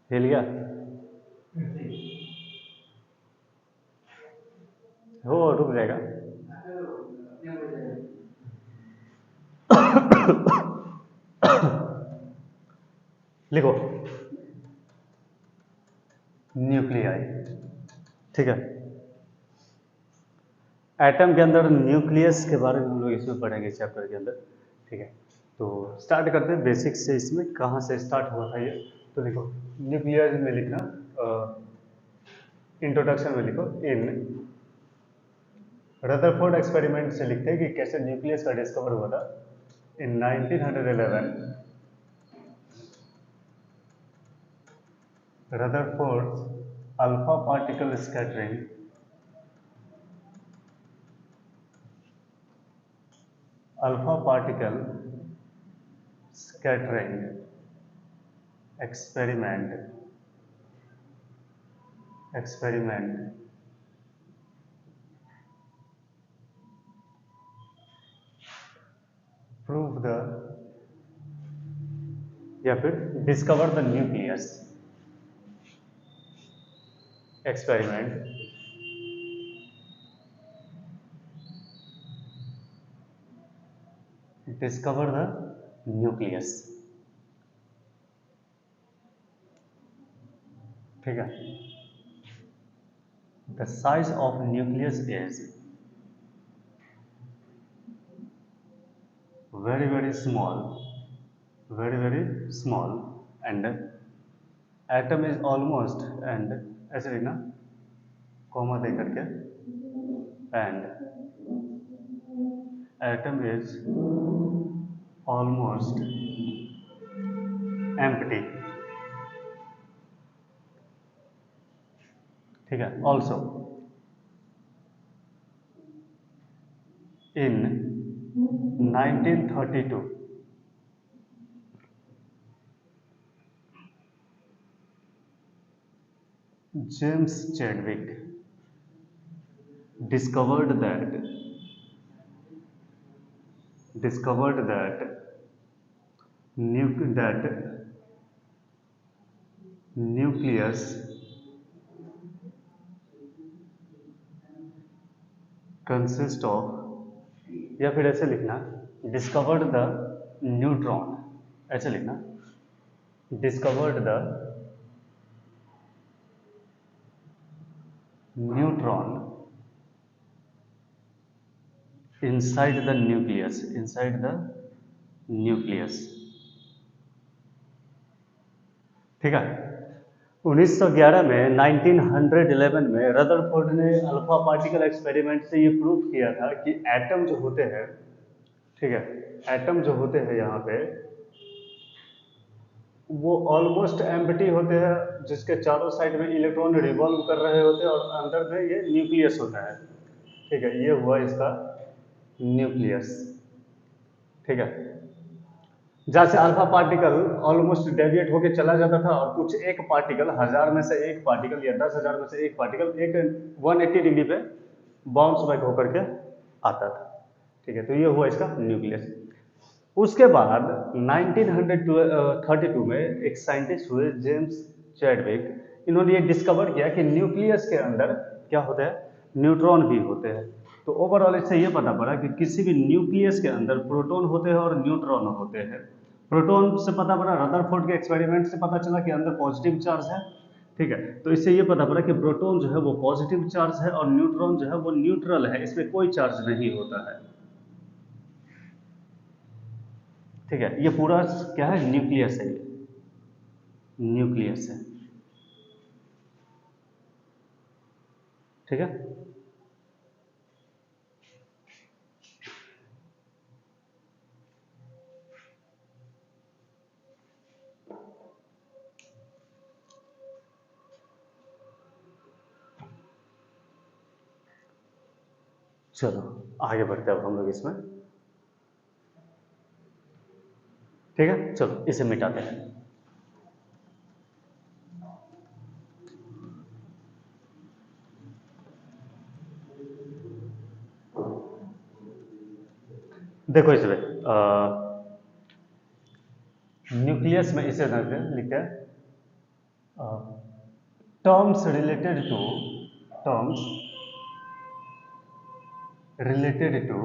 हिल गया हो रुक जाएगा। लिखो न्यूक्लियाई। ठीक है, एटम के अंदर न्यूक्लियस के बारे में हम लोग इसमें पढ़ेंगे चैप्टर के अंदर। ठीक है, तो स्टार्ट करते हैं बेसिक से। इसमें कहाँ से स्टार्ट हुआ था ये, तो देखो न्यूक्लियस में लिखना, इंट्रोडक्शन में लिखो इन रदरफोर्ड एक्सपेरिमेंट से लिखते हैं कि कैसे न्यूक्लियस का डिस्कवर हुआ था इन 1911। Rutherford alpha particle scattering experiment prove the या फिर discover the nucleus experiment discover the nucleus. ठीक है, the size of nucleus is very small and atom is almost and ऐसे लिखना कॉमा दे करके and atom is almost empty। ठीक है, also in 1932 James Chadwick discovered that nucleus consist of या फिर ऐसे लिखना discovered the न्यूट्रॉन, ऐसे लिखना discovered the neutron inside the nucleus। ठीक है, 1911 में 1911 में रदरफोर्ड ने अल्फा पार्टिकल एक्सपेरिमेंट से ये प्रूव किया था कि एटम जो होते हैं, ठीक है, एटम जो होते हैं यहाँ पे वो ऑलमोस्ट एम्प्टी होते हैं, जिसके चारों साइड में इलेक्ट्रॉन रिवॉल्व कर रहे होते हैं और अंदर में ये न्यूक्लियस होता है। ठीक है, ये हुआ इसका न्यूक्लियस। ठीक है, जहाँ से अल्फा पार्टिकल ऑलमोस्ट डेविएट होके चला जाता था और कुछ एक पार्टिकल, 1000 में से एक पार्टिकल या 10,000 में से एक पार्टिकल एक 180 डिग्री पे बाउंस बैक होकर के आता था। ठीक है, तो ये हुआ इसका न्यूक्लियस। उसके बाद 1932 में एक साइंटिस्ट हुए जेम्स चैडविक, इन्होंने ये डिस्कवर किया कि न्यूक्लियस के अंदर क्या होता है, न्यूट्रॉन भी होते हैं। तो ओवरऑल इससे ये पता पड़ा कि किसी भी न्यूक्लियस के अंदर प्रोटॉन होते हैं और न्यूट्रॉन होते हैं। प्रोटॉन से पता पड़ा, रदरफोर्ड के एक्सपेरिमेंट से पता चला कि अंदर पॉजिटिव चार्ज है। ठीक है, तो इससे ये पता पड़ा कि प्रोटॉन जो है वो पॉजिटिव चार्ज है और न्यूट्रॉन जो है वो न्यूट्रल है, इसमें कोई चार्ज नहीं होता है। ठीक है, ये पूरा क्या है, न्यूक्लियस है, ये न्यूक्लियस है। ठीक है, चलो आगे बढ़ते हैं अब हम लोग इसमें। ठीक है, चलो इसे मिटाते हैं। देखो इसमें न्यूक्लियस में इसे लिखते हैं टर्म्स रिलेटेड टू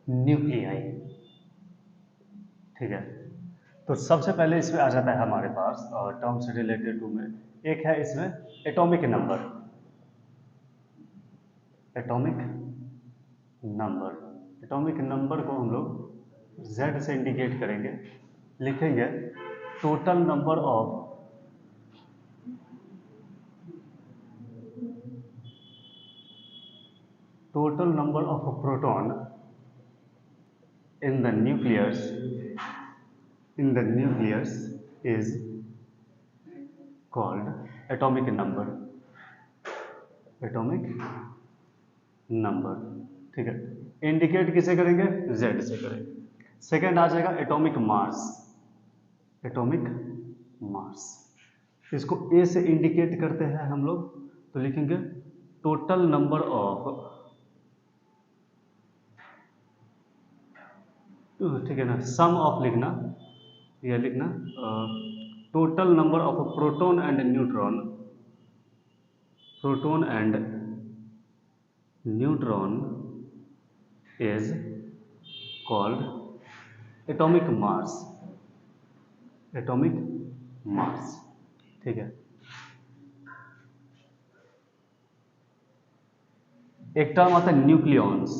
न्यूक्लियाई। ठीक है, तो सबसे पहले इसमें आ जाता है हमारे पास टर्म्स रिलेटेड टू में एक है इसमें एटॉमिक नंबर। एटॉमिक नंबर को हम लोग Z से इंडिकेट करेंगे, लिखेंगे total number of proton in the nucleus is called atomic number। ठीक है, इंडिकेट किसे करेंगे? Z से करेंगे। सेकेंड आ जाएगा एटॉमिक मास। इसको A से इंडिकेट करते हैं हम लोग, तो लिखेंगे टोटल नंबर ऑफ, ठीक है ना, सम ऑफ लिखना, यह लिखना total number of proton and neutron is called atomic mass. ठीक है, एक टर्म आता है न्यूक्लियॉन्स।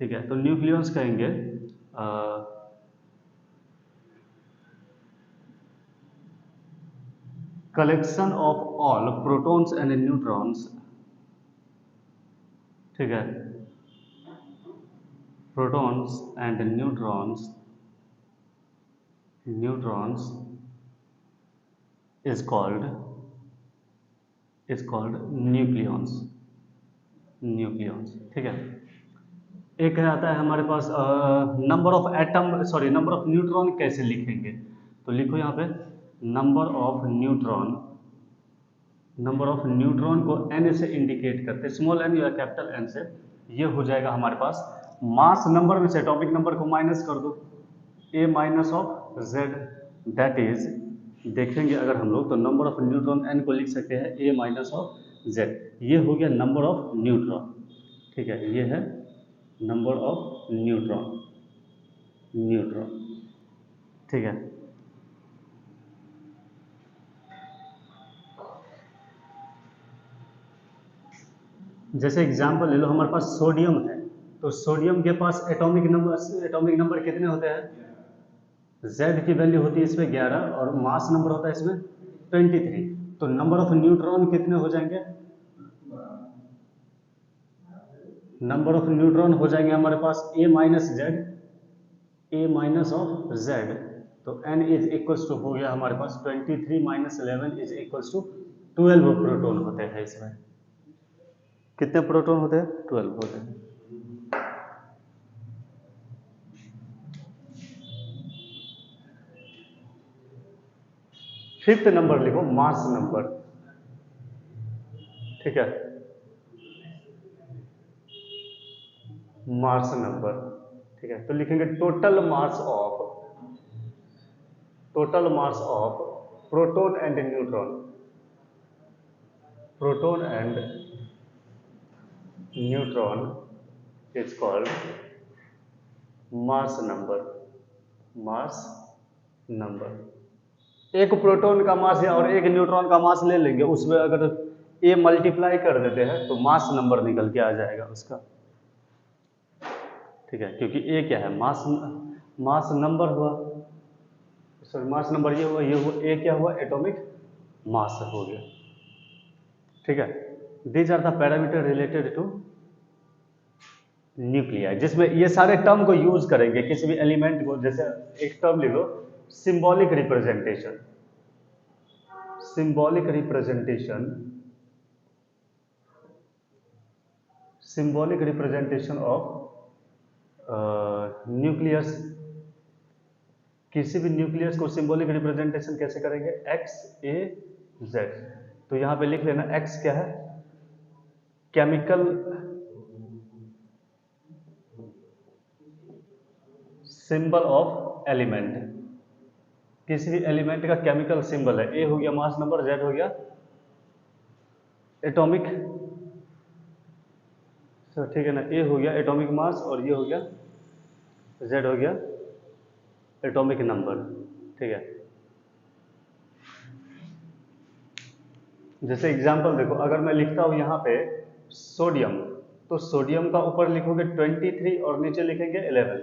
ठीक है, तो न्यूक्लियॉन्स कहेंगे collection of all protons and neutrons. ठीक है, protons and neutrons is called nucleons. ठीक है, एक आता है हमारे पास नंबर ऑफ न्यूट्रॉन कैसे लिखेंगे, तो लिखो यहाँ पे नंबर ऑफ न्यूट्रॉन को n से इंडिकेट करते हैं, स्मॉल n या कैपिटल N से। ये हो जाएगा हमारे पास मास नंबर में से एटॉमिक नंबर को माइनस कर दो, A minus of Z, that is, देखेंगे अगर हम लोग तो नंबर ऑफ न्यूट्रॉन n को लिख सकते हैं A माइनस ऑफ Z। ये हो गया नंबर ऑफ न्यूट्रॉन। ठीक है, ये है नंबर ऑफ न्यूट्रॉन। ठीक है, जैसे एग्जांपल ले लो, हमारे पास सोडियम है, तो सोडियम के पास एटॉमिक नंबर कितने होते हैं? Z की वैल्यू होती है इसमें 11 और मास नंबर होता है इसमें 23। तो नंबर ऑफ न्यूट्रॉन कितने हो जाएंगे? नंबर ऑफ न्यूट्रॉन हो जाएंगे हमारे पास A माइनस ऑफ Z, तो n इज इक्वल्स टू हो गया हमारे पास 23 minus 11 is equals to 12 proton होते हैं इसमें। कितने प्रोटॉन होते हैं? 12 होते हैं। फिफ्थ नंबर लिखो मास नंबर। ठीक है, मास नंबर। ठीक है, तो लिखेंगे total mass of proton and neutron is called mass number. एक प्रोटॉन का मास और एक न्यूट्रॉन का मास ले लेंगे, उसमें अगर A मल्टीप्लाई कर देते हैं तो मास नंबर निकल के आ जाएगा उसका। ठीक है, क्योंकि A क्या है? मास नंबर हुआ, सॉरी मास नंबर ये हुआ, A क्या हुआ? एटॉमिक मास हो गया। ठीक है, these are the parameter related to nuclei, जिसमें ये सारे टर्म को यूज करेंगे किसी भी एलिमेंट को। जैसे एक टर्म ले लो सिंबॉलिक रिप्रेजेंटेशन ऑफ न्यूक्लियस। किसी भी न्यूक्लियस को सिंबॉलिक रिप्रेजेंटेशन कैसे करेंगे? X A Z। तो यहां पे लिख लेना X क्या है? केमिकल सिंबल ऑफ एलिमेंट, किसी भी एलिमेंट का केमिकल सिंबल है। ए हो गया मास नंबर, जेड हो गया एटॉमिक, ठीक है ना, ए हो गया एटॉमिक मास और ये हो गया जेड हो गया एटॉमिक नंबर, ठीक है। जैसे एग्जांपल देखो, अगर मैं लिखता हूं यहाँ पे सोडियम, तो सोडियम का ऊपर लिखोगे 23 और नीचे लिखेंगे 11।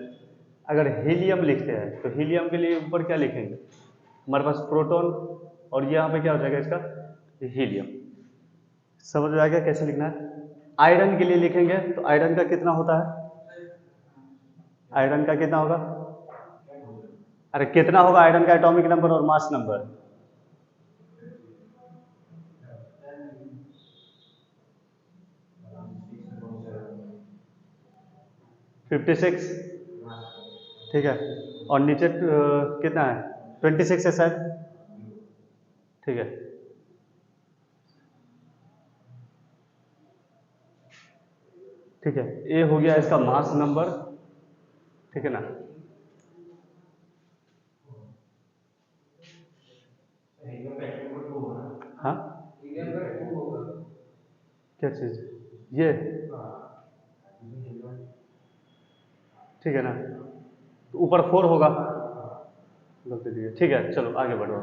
अगर हीलियम लिखते हैं तो हीलियम के लिए ऊपर क्या लिखेंगे, हमारे पास प्रोटॉन और यहाँ पे क्या हो जाएगा इसका हीलियम। समझ में आ गया कैसे लिखना है। आयरन के लिए लिखेंगे तो आयरन का कितना होता है, आयरन का कितना होगा, अरे कितना होगा आयरन का एटॉमिक नंबर और मास नंबर, 56, ठीक है। और नीचे कितना है 26 है शायद, ठीक है। ठीक है, ए हो गया इसका मास नंबर, ठीक है ना। हाँ क्या चीज, ये ठीक है ना, तो ऊपर 4 होगा, गलती दी है, ठीक है। चलो आगे बढ़ो,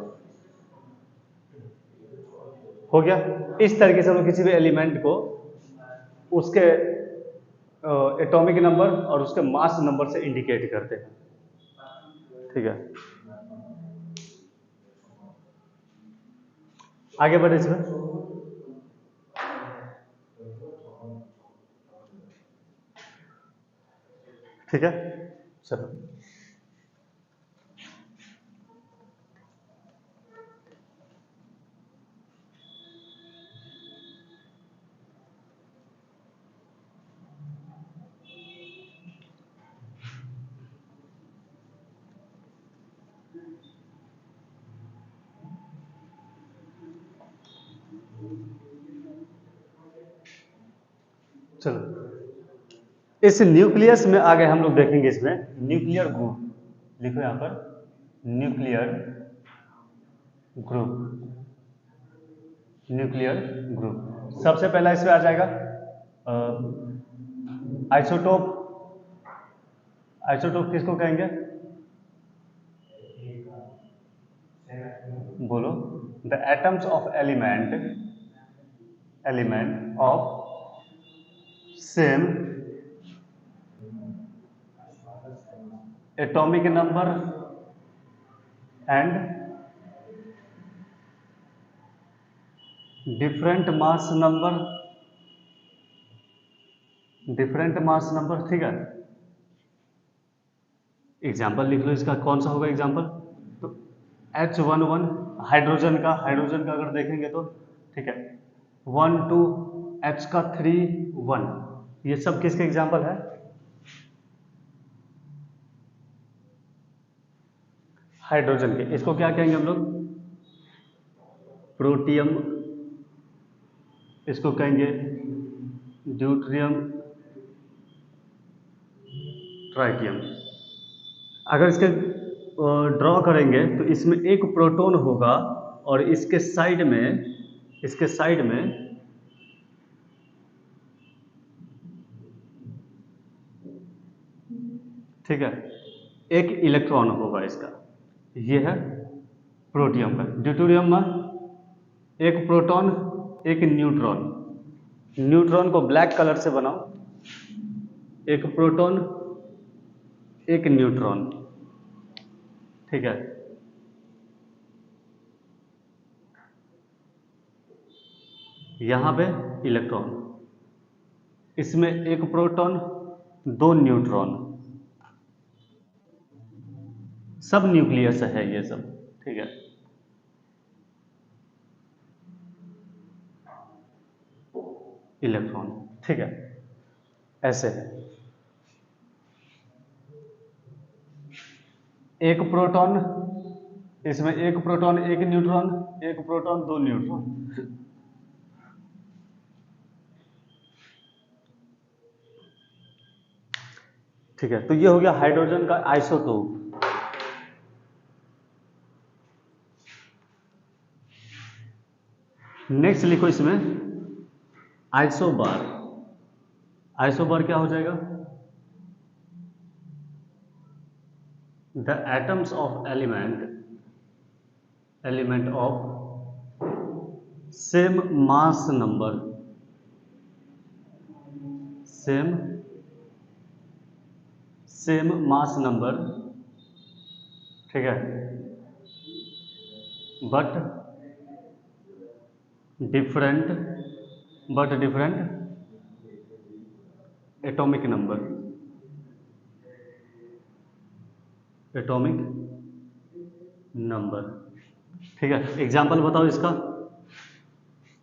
हो गया। इस तरीके से हम किसी भी एलिमेंट को उसके एटॉमिक नंबर और उसके मास नंबर से इंडिकेट करते हैं, ठीक है। आगे बढ़े इसमें, ठीक है। चलो चलो इस न्यूक्लियस में आगे हम लोग देखेंगे, इसमें न्यूक्लियर ग्रुप, लिखो यहां पर न्यूक्लियर ग्रुप, न्यूक्लियर ग्रुप। सबसे पहला इसमें आ जाएगा आइसोटोप। आइसोटोप किसको कहेंगे, बोलो, the atoms of element, element of same atomic number and different mass number, different mass number, ठीक है। एग्जाम्पल लिख लो इसका, कौन सा होगा एग्जाम्पल, तो H11 हाइड्रोजन का, हाइड्रोजन का अगर देखेंगे तो, ठीक है, 1 2 H का 3 1, ये सब किसके एग्जाम्पल है, हाइड्रोजन के। इसको क्या कहेंगे हम लोग, प्रोटियम, इसको कहेंगे ड्यूट्रियम, ट्राइटियम। अगर इसके ड्रॉ करेंगे तो इसमें एक प्रोटॉन होगा और इसके साइड में, इसके साइड में ठीक है एक इलेक्ट्रॉन होगा इसका, ये है प्रोटियम का। ड्यूटेरियम में एक प्रोटॉन एक न्यूट्रॉन, न्यूट्रॉन को ब्लैक कलर से बनाओ, एक प्रोटॉन एक न्यूट्रॉन, ठीक है। यहां पे इलेक्ट्रॉन, इसमें एक प्रोटॉन दो न्यूट्रॉन, सब न्यूक्लियस है ये सब, ठीक है। इलेक्ट्रॉन, ठीक है, ऐसे है। एक प्रोटॉन, इसमें एक प्रोटॉन एक न्यूट्रॉन, एक प्रोटॉन दो न्यूट्रॉन, ठीक है, तो ये हो गया हाइड्रोजन का आइसोटोप। नेक्स्ट लिखो इसमें आइसोबार। आइसोबार क्या हो जाएगा? The atoms of element of same mass number, same mass number, ठीक है, बट डिफरेंट एटॉमिक नंबर, ठीक है। एग्जाम्पल बताओ इसका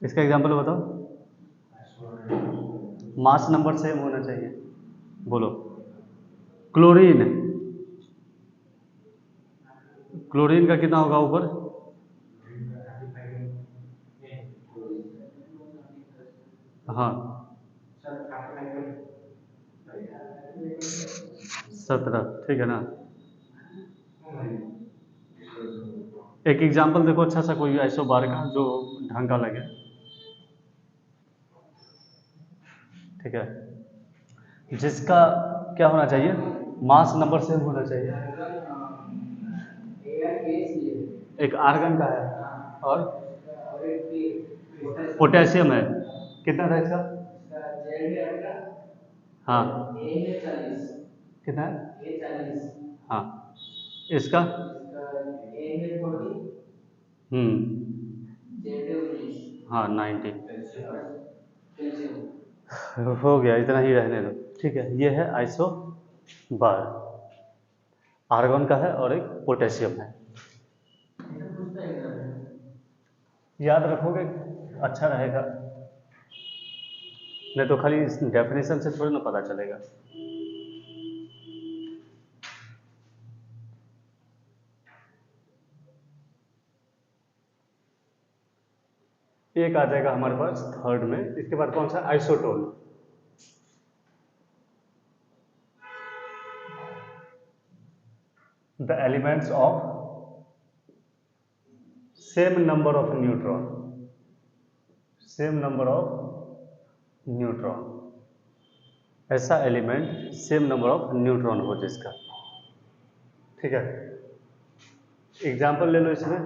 एग्जाम्पल बताओ। मास नंबर सेम होना चाहिए, बोलो। क्लोरीन, क्लोरीन का कितना होगा ऊपर? हाँ 17, ठीक है ना। एक एग्जाम्पल देखो अच्छा सा कोई आइसोबार का जो ढंग का लगे, ठीक है, जिसका क्या होना चाहिए? मास नंबर सेम होना चाहिए। एक आर्गन का है और पोटेशियम है। कितना था इसका? हाँ कितना है? हाँ इसका हाँ 90। हो गया, इतना ही रहने दो, ठीक है। ये है आइसो बार, आर्गन का है और एक पोटेशियम है। याद रखोगे अच्छा रहेगा, नहीं तो खाली इस डेफिनेशन से थोड़ी ना पता चलेगा। एक आ जाएगा हमारे पास थर्ड में, इसके बाद कौन सा? Isotone. The elements of same number of neutron, same number of neutron, ऐसा element same number of neutron हो जिसका, ठीक है। एग्जाम्पल ले लो इसमें,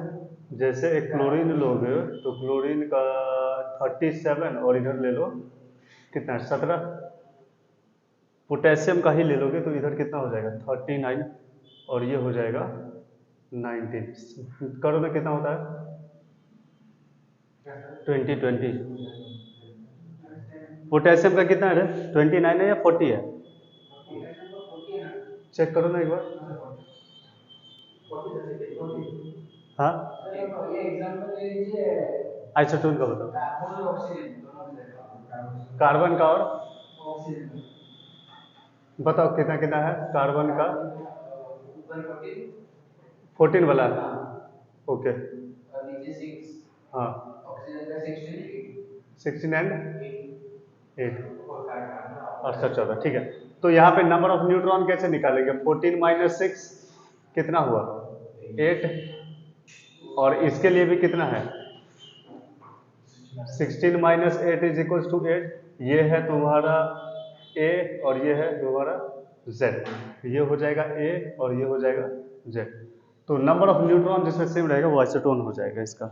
जैसे एक क्लोरीन लोगे तो क्लोरीन का 37 और इधर ले लो कितना? 17। पोटेशियम का ही ले लोगे तो इधर कितना हो जाएगा? 39 और ये हो जाएगा 19। करो ना कितना होता है? 20। पोटेशियम का कितना है? 29 है या 40 है? चेक करो ना एक बार। हाँ आइसोटोन का बताओ। कार्बन का और बताओ कितना कितना है कार्बन का? 14 वाला, ओके। हाँ 16 एंड 8 और 14, ठीक है। तो यहाँ पे नंबर ऑफ न्यूट्रॉन कैसे निकालेंगे? 14 माइनस 6 कितना हुआ? 8। और इसके लिए भी कितना है? 16 माइनस 8 इज इक्वल टू 8। ये है तुम्हारा A और ये है तुम्हारा Z। ये हो जाएगा A और ये हो जाएगा Z। तो नंबर ऑफ न्यूट्रॉन जिसमें सेम रहेगा वो आइसोटोन हो जाएगा इसका।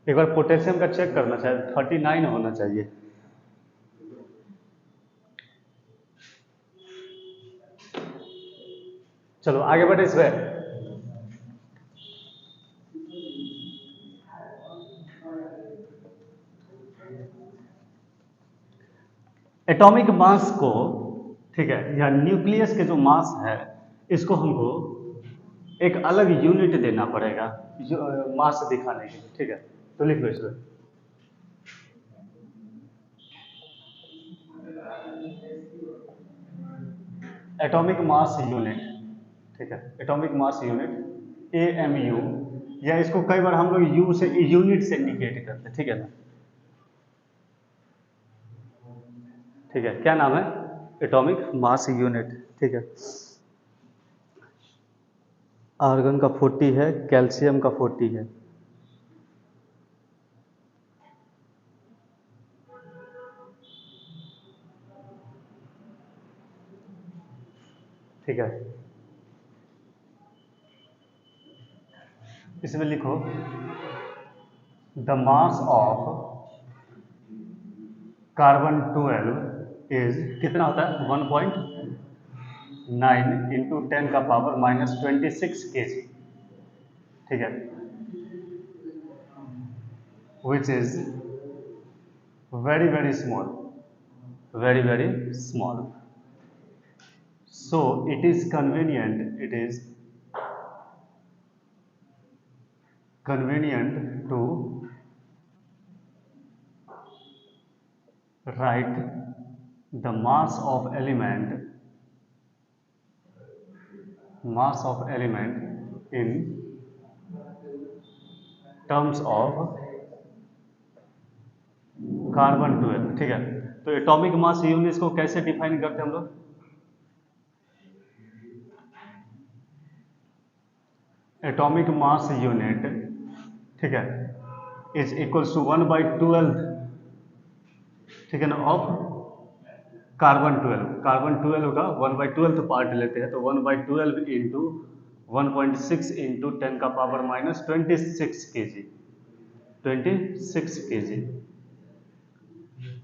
एक बार पोटेशियम का चेक करना चाहिए, 39 होना चाहिए। चलो आगे बढ़े इस पे। एटॉमिक मास को, ठीक है, या न्यूक्लियस के जो मास है इसको हमको एक अलग यूनिट देना पड़ेगा मास दिखाने के लिए, ठीक है। तो लिख लो इसमें एटॉमिक मास यूनिट, ठीक है, एटॉमिक मास यूनिट AMU, या इसको कई बार हम लोग यू से यूनिट से इंडिकेट करते हैं, ठीक है ना। ठीक है, क्या नाम है? एटॉमिक मास यूनिट, ठीक है। आर्गन का 40 है, कैल्शियम का 40 है। ठीक है, इसमें लिखो the mass of carbon 12 is, कितना होता है? 1.9 इंटू 10 का पावर -26 kg, ठीक है, which is very very small, very very small. So it is convenient, it is convenient to write the mass of element in terms of carbon 12, ठीक है। तो atomic mass unit को कैसे define करते हैं हम लोग? एटॉमिक मास यूनिट, ठीक है, इज इक्वल्स टू 1/12, ठीक है ना, ऑफ कार्बन 12। कार्बन 12 का 1/12 पार्ट लेते हैं तो 1/12 इंटू 1.6 इंटू 10 का पावर -26 kg, 26 kg।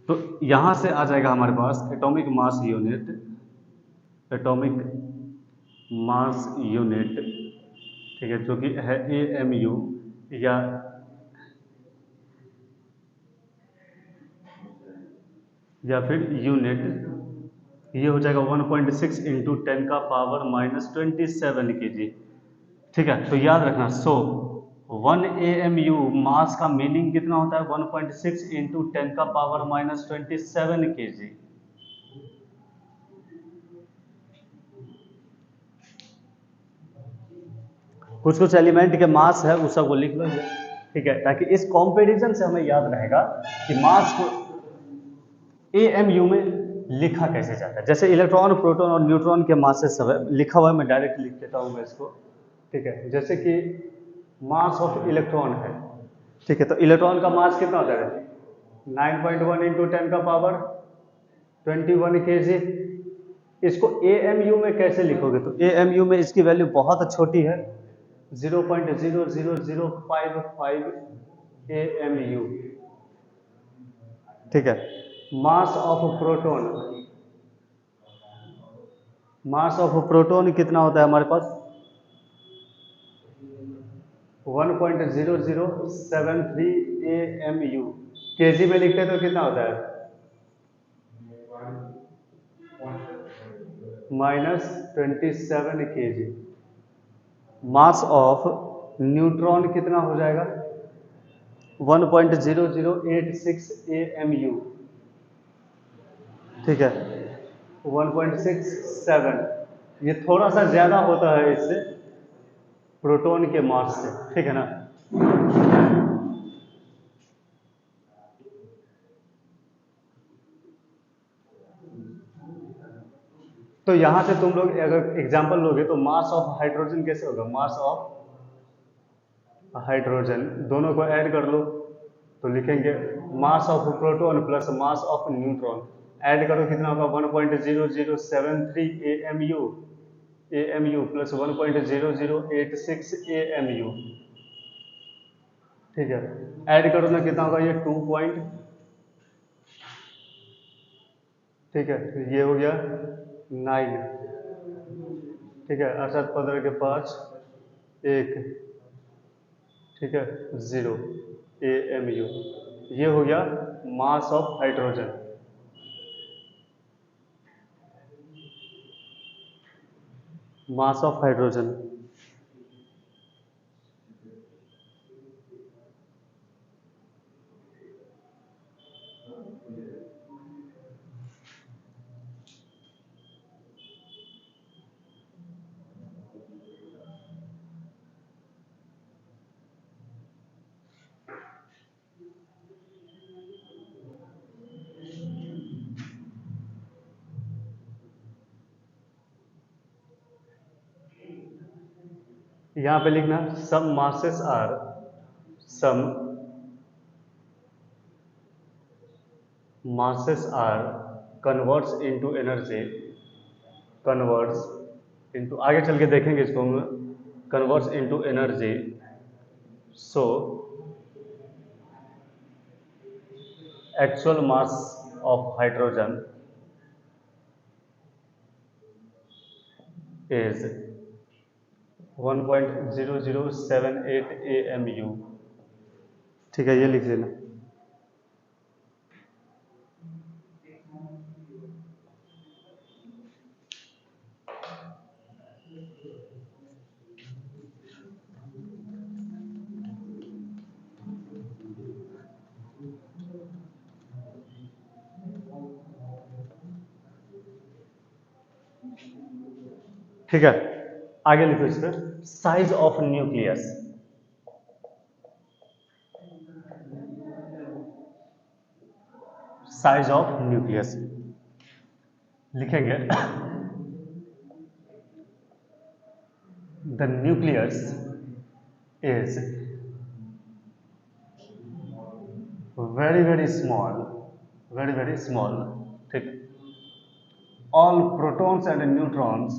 तो यहां से आ जाएगा हमारे पास atomic mass unit, atomic mass unit, ठीक है, जो कि है AMU, या फिर यूनिट, ये हो जाएगा 1.6 इंटू 10 का पावर -27 kg, ठीक है। तो याद रखना, 1 AMU मास का मीनिंग कितना होता है? 1.6 इंटू 10 का पावर -27 kg। कुछ कुछ एलिमेंट के मास है उस सबको लिख लो, ठीक है, ताकि इस कंपैरिजन से हमें याद रहेगा कि मास को AMU में लिखा कैसे जाता है। जैसे इलेक्ट्रॉन, प्रोटॉन और न्यूट्रॉन के मासेस सब है लिखा हुआ है, मैं डायरेक्ट लिख देता हूँ मैं इसको, ठीक है। जैसे कि मास ऑफ इलेक्ट्रॉन है, ठीक है, तो इलेक्ट्रॉन का मास कितना होता है? 9.1 इंटू 10 का पावर 21 kg। इसको AMU में कैसे लिखोगे? तो AMU में इसकी वैल्यू बहुत छोटी है, 0.00055 AMU, ठीक है। मास of proton, mass of proton कितना होता है हमारे पास? 1.0073 AMU। केजी में लिखते हैं तो कितना होता है? -27 kg। मास ऑफ न्यूट्रॉन कितना हो जाएगा? 1.0086 AMU, ठीक है, 1.67। ये थोड़ा सा ज्यादा होता है इससे, प्रोटॉन के मास से, ठीक है ना। तो यहां से तुम लोग अगर एग्जांपल लोगे तो मास ऑफ हाइड्रोजन कैसे होगा? मास ऑफ हाइड्रोजन, दोनों को ऐड कर लो तो लिखेंगे मास of proton plus mass of neutron, add करो कितना होगा? 1.0073 AMU, AMU प्लस 1.0086 AMU, ठीक है। ऐड करो ना, कितना होगा? ये 2 पॉइंट, ठीक है, ये हो गया 9, ठीक है, अर्थात 15 के 5 1, ठीक है, 0 AMU। ये हो गया mass of hydrogen. Mass of hydrogen. यहां पे लिखना some masses are, some masses are converts into energy, converts into, आगे चल के देखेंगे इसको हम, converts into energy, so actual mass of hydrogen is 1.0078 AMU। ठीक है, ये लिख लेना। ठीक है, आगे लिखो इस पर, size of nucleus. Size of nucleus लिखेंगे the nucleus is very very small, very very small. ठीक, all protons and neutrons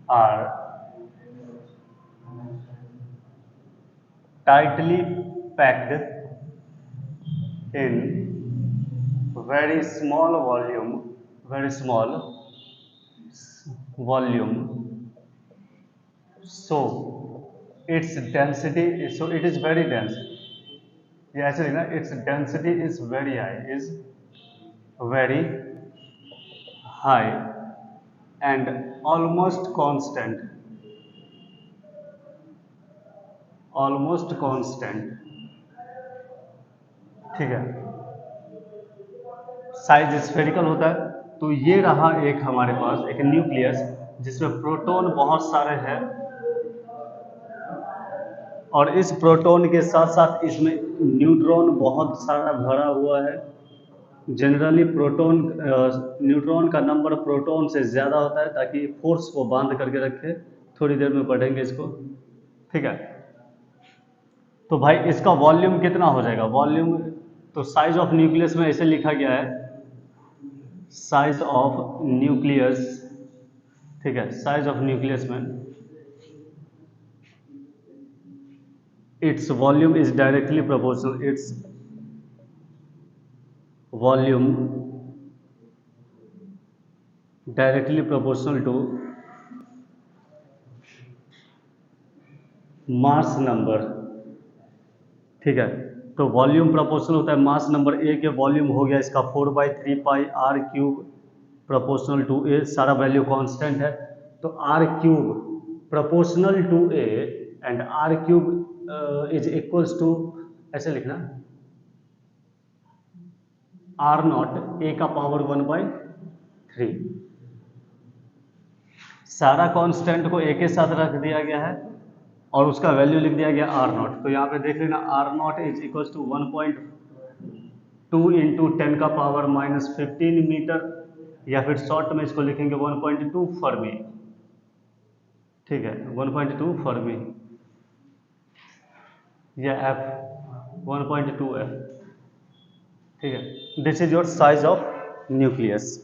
are tightly packed in very small volume, very small volume, so its density is, so it is very dense। ये ऐसे लिखना, its density is very high, is very high and almost constant, almost constant। ठीक है, size spherical होता है। तो ये रहा एक हमारे पास एक न्यूक्लियस जिसमें प्रोटॉन बहुत सारे हैं, और इस प्रोटॉन के साथ साथ इसमें न्यूट्रॉन बहुत सारा भरा हुआ है। जनरली प्रोटॉन न्यूट्रॉन का नंबर प्रोटॉन से ज़्यादा होता है ताकि फोर्स को बांध करके रखे। थोड़ी देर में पढ़ेंगे इसको। ठीक है, तो भाई इसका वॉल्यूम कितना हो जाएगा? वॉल्यूम तो साइज ऑफ न्यूक्लियस में ऐसे लिखा गया है, साइज ऑफ न्यूक्लियस। ठीक है, साइज ऑफ न्यूक्लियस में its volume is directly proportional, its volume directly proportional to mass number. ठीक है, तो वॉल्यूम प्रोपोर्शनल होता है मास नंबर। ए के वॉल्यूम हो गया इसका 4/3 pi r cube proportional to A, सारा वैल्यू कांस्टेंट है। तो r cube proportional to A and r cube is equals to, ऐसे लिखना, आर नॉट ए का पावर 1/3। सारा कांस्टेंट को ए के साथ रख दिया गया है और उसका वैल्यू लिख दिया गया आर नॉट। तो यहाँ पे देख लेना, r not is equal to 1.2 into 10 का पावर -15 मीटर, या फिर शॉर्ट में इसको लिखेंगे 1.2 फर्मी। ठीक है, 1.2 फर्मी या एफ, 1.2 एफ। ठीक है, this is your size of nucleus.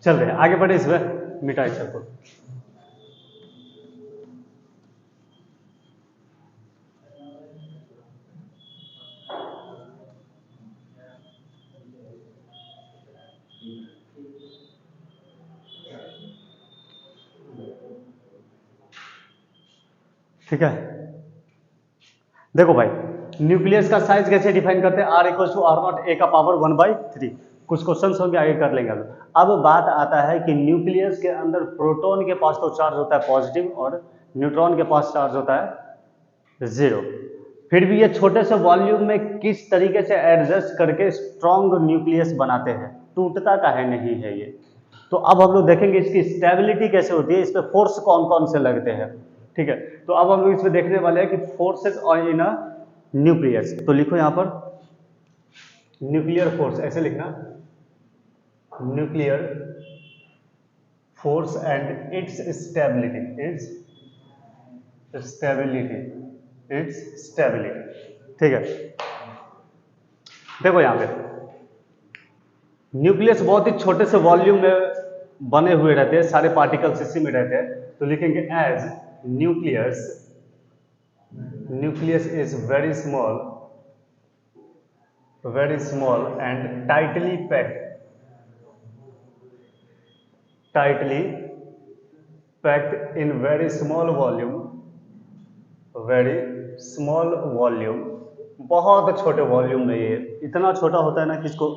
चल रहे आगे बढ़े इसमें, मिटाई सबको। ठीक है, देखो भाई न्यूक्लियस का साइज कैसे डिफाइन करते हैं, r equal to r not A का पावर 1/3। कुछ क्वेश्चंस होंगे आगे कर लेंगे। अब बात आता है कि न्यूक्लियस के अंदर प्रोटॉन के पास तो चार्ज होता है पॉजिटिव और न्यूट्रॉन के पास चार्ज होता है 0। फिर भी ये छोटे से वॉल्यूम में किस तरीके से एडजस्ट करके स्ट्रॉन्ग न्यूक्लियस बनाते हैं, टूटता काहे नहीं है ये। तो अब हम लोग देखेंगे इसकी स्टेबिलिटी कैसे होती है, इस पे फोर्स कौन कौन से लगते हैं। ठीक है, तो अब हम लोग इसमें देखने वाले हैं कि फोर्सेस इन अ न्यूक्लियस। तो लिखो यहां पर न्यूक्लियर फोर्स, ऐसे लिखना, nuclear force and its stability, it's stability. ठीक है, देखो यहां पे न्यूक्लियस बहुत ही छोटे से वॉल्यूम में बने हुए रहते हैं, सारे पार्टिकल्स इसी में रहते हैं। तो लिखेंगे as nucleus is very small and tightly packed in very small volume, बहुत छोटे वॉल्यूम में ये इतना छोटा होता है ना कि इसको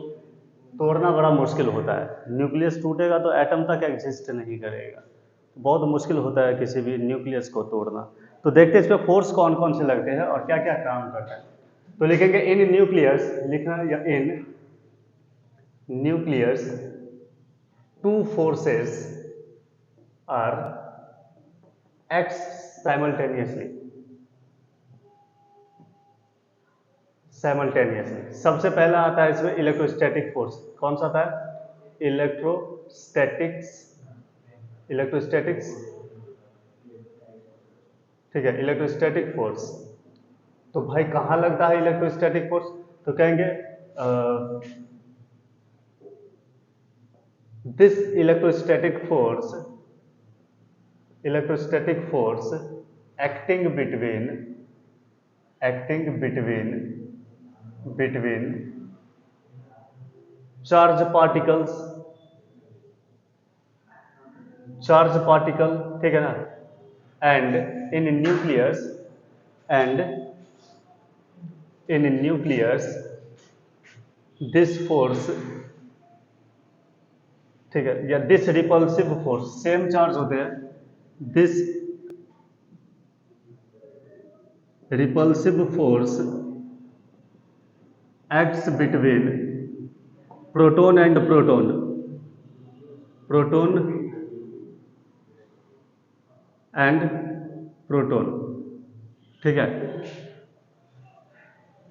तोड़ना बड़ा मुश्किल होता है। न्यूक्लियस टूटेगा तो एटम तक एग्जिस्ट नहीं करेगा, बहुत मुश्किल होता है किसी भी न्यूक्लियस को तोड़ना। तो देखते हैं इस पर फोर्स कौन कौन से लगते हैं और क्या क्या काम करता है। तो लिखेंगे इन न्यूक्लियस, लिखना, या in nucleus two forces are act simultaneously. सबसे पहला आता है इसमें इलेक्ट्रोस्टैटिक फोर्स। कौन सा आता है, इलेक्ट्रोस्टैटिक्स। ठीक है, इलेक्ट्रोस्टैटिक फोर्स। तो भाई कहां लगता है इलेक्ट्रोस्टैटिक फोर्स, तो कहेंगे this electrostatic force acting between charge particle, ठीक है ना, and in nucleus this force, ठीक है, या this repulsive force, same charge होते हैं, this repulsive force acts between proton and proton. ठीक है,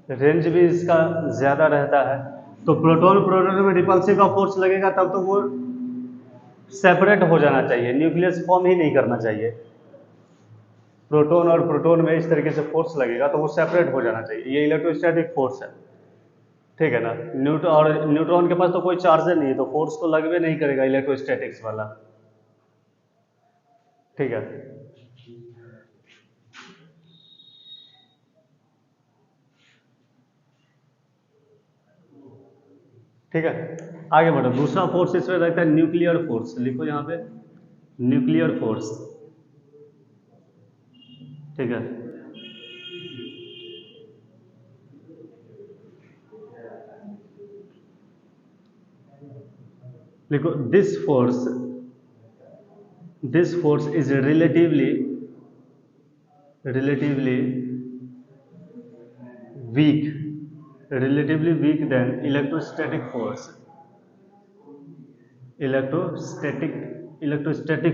रेंज भी इसका ज्यादा रहता है। तो प्रोटॉन में रिपल्सिव का फोर्स लगेगा तब तो वो सेपरेट हो जाना चाहिए, न्यूक्लियस फॉर्म ही नहीं करना चाहिए। प्रोटॉन और प्रोटॉन में इस तरीके से फोर्स लगेगा तो वो सेपरेट हो जाना चाहिए, ये इलेक्ट्रोस्टैटिक फोर्स है। ठीक है ना, न्यूट्रॉन के पास तो कोई चार्जर नहीं है तो फोर्स तो लगवे नहीं करेगा इलेक्ट्रोस्टैटिक्स वाला। ठीक है, ठीक है, आगे बढ़ो। दूसरा फोर्स इसमें रहता है न्यूक्लियर फोर्स। लिखो यहां पे न्यूक्लियर फोर्स। ठीक है, लिखो this force is relatively weak than electrostatic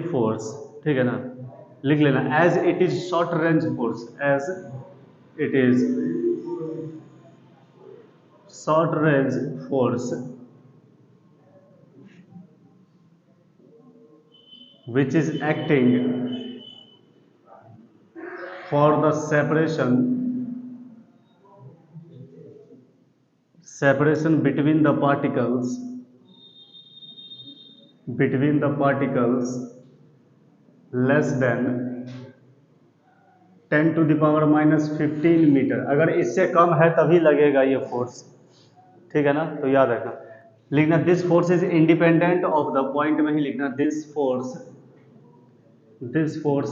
force. ठीक है ना, लिख लेना as it is short range force, as it is short range force which is acting for the separation between the particles between the particles less than 10 to the power minus 15 metre. अगर इससे कम है तभी लगेगा ये force, ठीक है ना। तो याद रखना, लिखना this force is independent of the, point में ही लिखना this force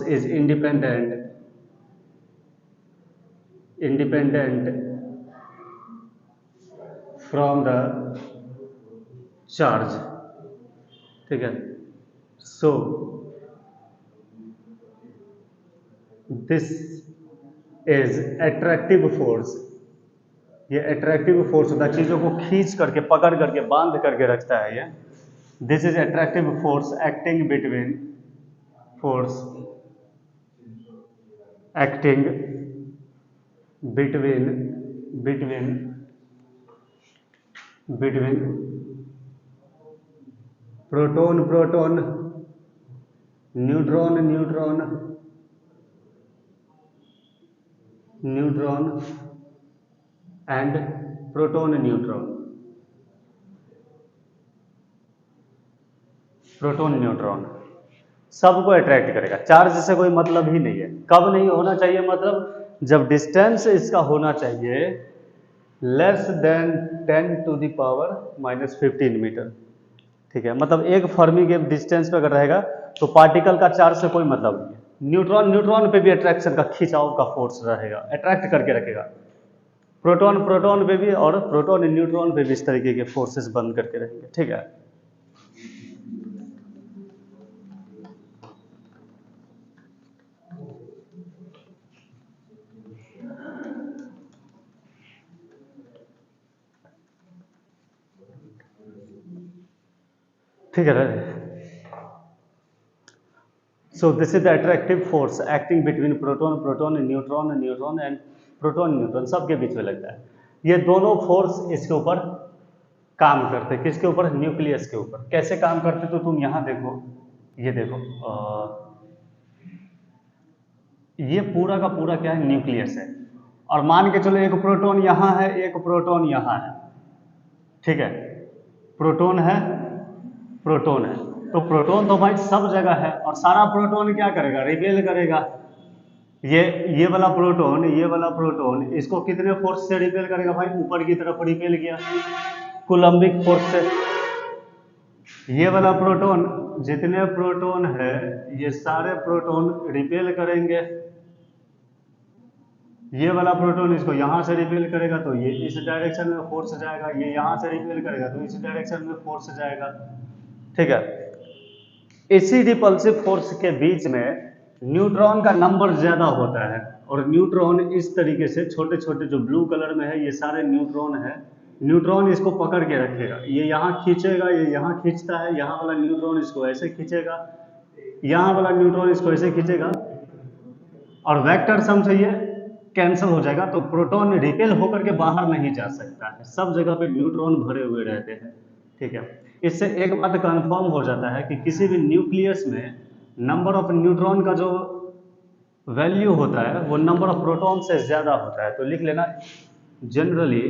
is independent from the charge, ठीक है। So this is attractive force, ये एट्रैक्टिव फोर्स होता है, चीजों को खींच करके, पकड़ करके, बांध करके रखता है ये। This is attractive force acting between between proton neutron and proton neutron सबको अट्रैक्ट करेगा। चार्ज से कोई मतलब ही नहीं है। कब नहीं होना चाहिए मतलब, जब डिस्टेंस इसका होना चाहिए less than 10 to the power minus 15 metre, ठीक है। मतलब एक फर्मी के डिस्टेंस पे अगर रहेगा तो पार्टिकल का चार्ज से कोई मतलब नहीं है। न्यूट्रॉन पे भी अट्रैक्शन का, खिंचाव का फोर्स रहेगा, अट्रैक्ट करके रखेगा। प्रोटॉन पे भी और प्रोटॉन न्यूट्रॉन पे भी इस तरीके के फोर्सेस बंद करके रहेंगे, ठीक है। ठीक है। So this is the attractive force acting between proton and proton neutron, सबके बीच में लगता है। ये दोनों फोर्स इसके ऊपर काम करते हैं, किसके ऊपर, न्यूक्लियस के ऊपर। कैसे काम करते तो तुम यहां देखो, ये देखो, ये पूरा का पूरा क्या है, न्यूक्लियस है। और मान के चलो एक प्रोटॉन यहां है, एक प्रोटॉन यहां है, ठीक है। प्रोटॉन है, तो प्रोटॉन तो भाई सब जगह है, और सारा प्रोटॉन क्या करेगा, रिपेल करेगा। ये वाला प्रोटॉन इसको कितने फोर्स से रिपेल करेगा भाई, ऊपर की तरफ रिपेल किया कूलम्बिक फोर्स से। ये वाला प्रोटॉन, जितने प्रोटॉन है ये सारे प्रोटॉन रिपेल करेंगे। ये वाला प्रोटॉन इसको यहां से रिपेल करेगा तो ये इस डायरेक्शन में फोर्स जाएगा, ये यहां से रिपेल करेगा तो इस डायरेक्शन में फोर्स जाएगा, ठीक है। इसी रिपल्सिव फोर्स के बीच में न्यूट्रॉन का नंबर ज्यादा होता है, और न्यूट्रॉन इस तरीके से छोटे छोटे जो ब्लू कलर में है ये सारे न्यूट्रॉन है। न्यूट्रॉन इसको पकड़ के रखेगा, ये यहाँ खींचेगा, ये यहाँ खींचता है, यहाँ वाला न्यूट्रॉन इसको ऐसे खींचेगा, यहाँ वाला न्यूट्रॉन इसको ऐसे खींचेगा, और वेक्टर सम से ये कैंसिल हो जाएगा। तो प्रोटॉन रिपेल होकर के बाहर नहीं जा सकता है, सब जगह पे न्यूट्रॉन भरे हुए रहते हैं, ठीक है। इससे एक बात कंफर्म हो जाता है कि किसी भी न्यूक्लियस में नंबर ऑफ न्यूट्रॉन का जो वैल्यू होता है वो नंबर ऑफ प्रोटॉन से ज्यादा होता है। तो लिख लेना, generally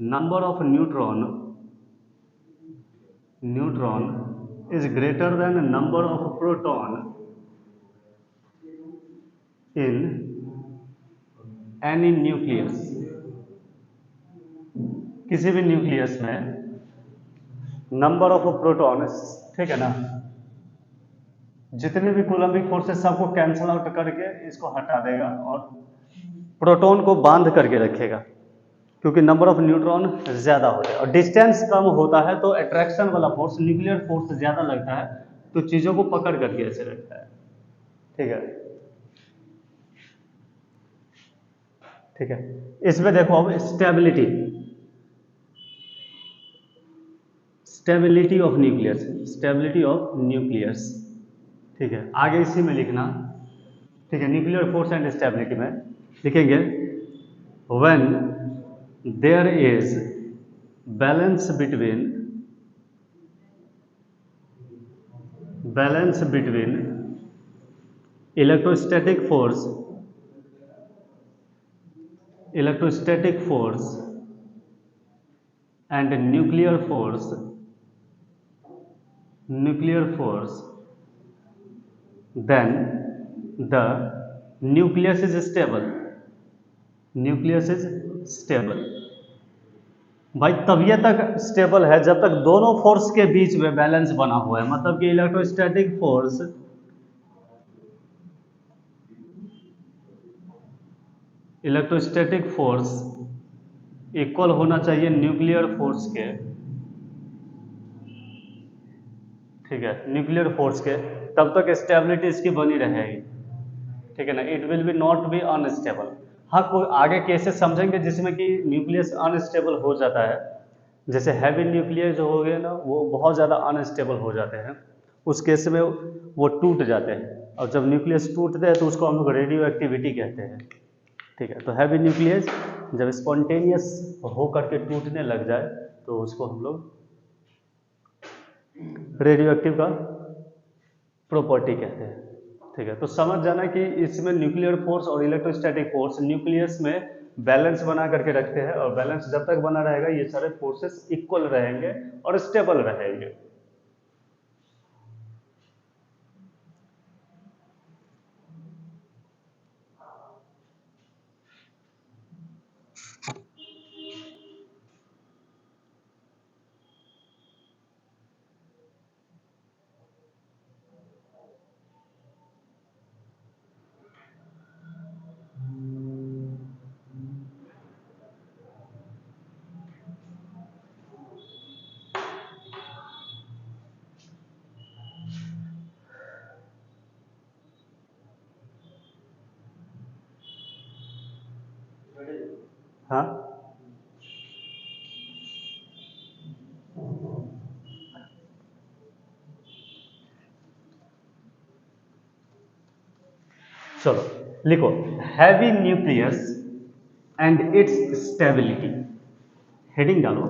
number of neutron is greater than number of proton in any nucleus. किसी भी न्यूक्लियस में नंबर ऑफ प्रोटॉन, ठीक है ना, जितने भी कूलम्बिक फोर्सेस सबको कैंसल आउट करके इसको हटा देगा और प्रोटॉन को बांध करके रखेगा, क्योंकि नंबर ऑफ न्यूट्रॉन ज्यादा होता है और डिस्टेंस कम होता है, तो अट्रैक्शन वाला फोर्स, न्यूक्लियर फोर्स ज्यादा लगता है, तो चीजों को पकड़ करके ऐसे रखता है, ठीक है। ठीक है, इसमें देखो अब स्टेबिलिटी ऑफ न्यूक्लियस, ठीक है। आगे इसी में लिखना, ठीक है। न्यूक्लियर फोर्स एंड स्टेबिलिटी में लिखेंगे, when there is balance between electrostatic force and nuclear force, then the nucleus is stable. nucleus is stable. भाई तभी तक स्टेबल है जब तक दोनों फोर्स के बीच में बैलेंस बना हुआ है, मतलब कि इलेक्ट्रोस्टैटिक फोर्स इक्वल होना चाहिए न्यूक्लियर फोर्स के, ठीक है, न्यूक्लियर फोर्स के, तब तक स्टेबिलिटी इसकी बनी रहेगी, ठीक है ना। It will be not be unstable. हाँ, कोई आगे केसेस समझेंगे जिसमें कि न्यूक्लियस अनस्टेबल हो जाता है, जैसे हैवी न्यूक्लियर जो हो गए ना वो बहुत ज़्यादा अनस्टेबल हो जाते हैं, उस केस में वो टूट जाते हैं, और जब न्यूक्लियस टूटते हैं तो उसको हम लोग रेडियो एक्टिविटी कहते हैं, ठीक है। तो हैवी न्यूक्लियस जब स्पॉन्टेनियस हो करके टूटने लग जाए तो उसको हम लोग रेडियो एक्टिव का प्रॉपर्टी कहते हैं, ठीक है। तो समझ जाना कि इसमें न्यूक्लियर फोर्स और इलेक्ट्रोस्टैटिक फोर्स न्यूक्लियस में बैलेंस बना करके रखते हैं, और बैलेंस जब तक बना रहेगा ये सारे फोर्सेस इक्वल रहेंगे और स्टेबल रहेंगे। हाँ, चलो लिखो, heavy nucleus and its stability, heading डालो,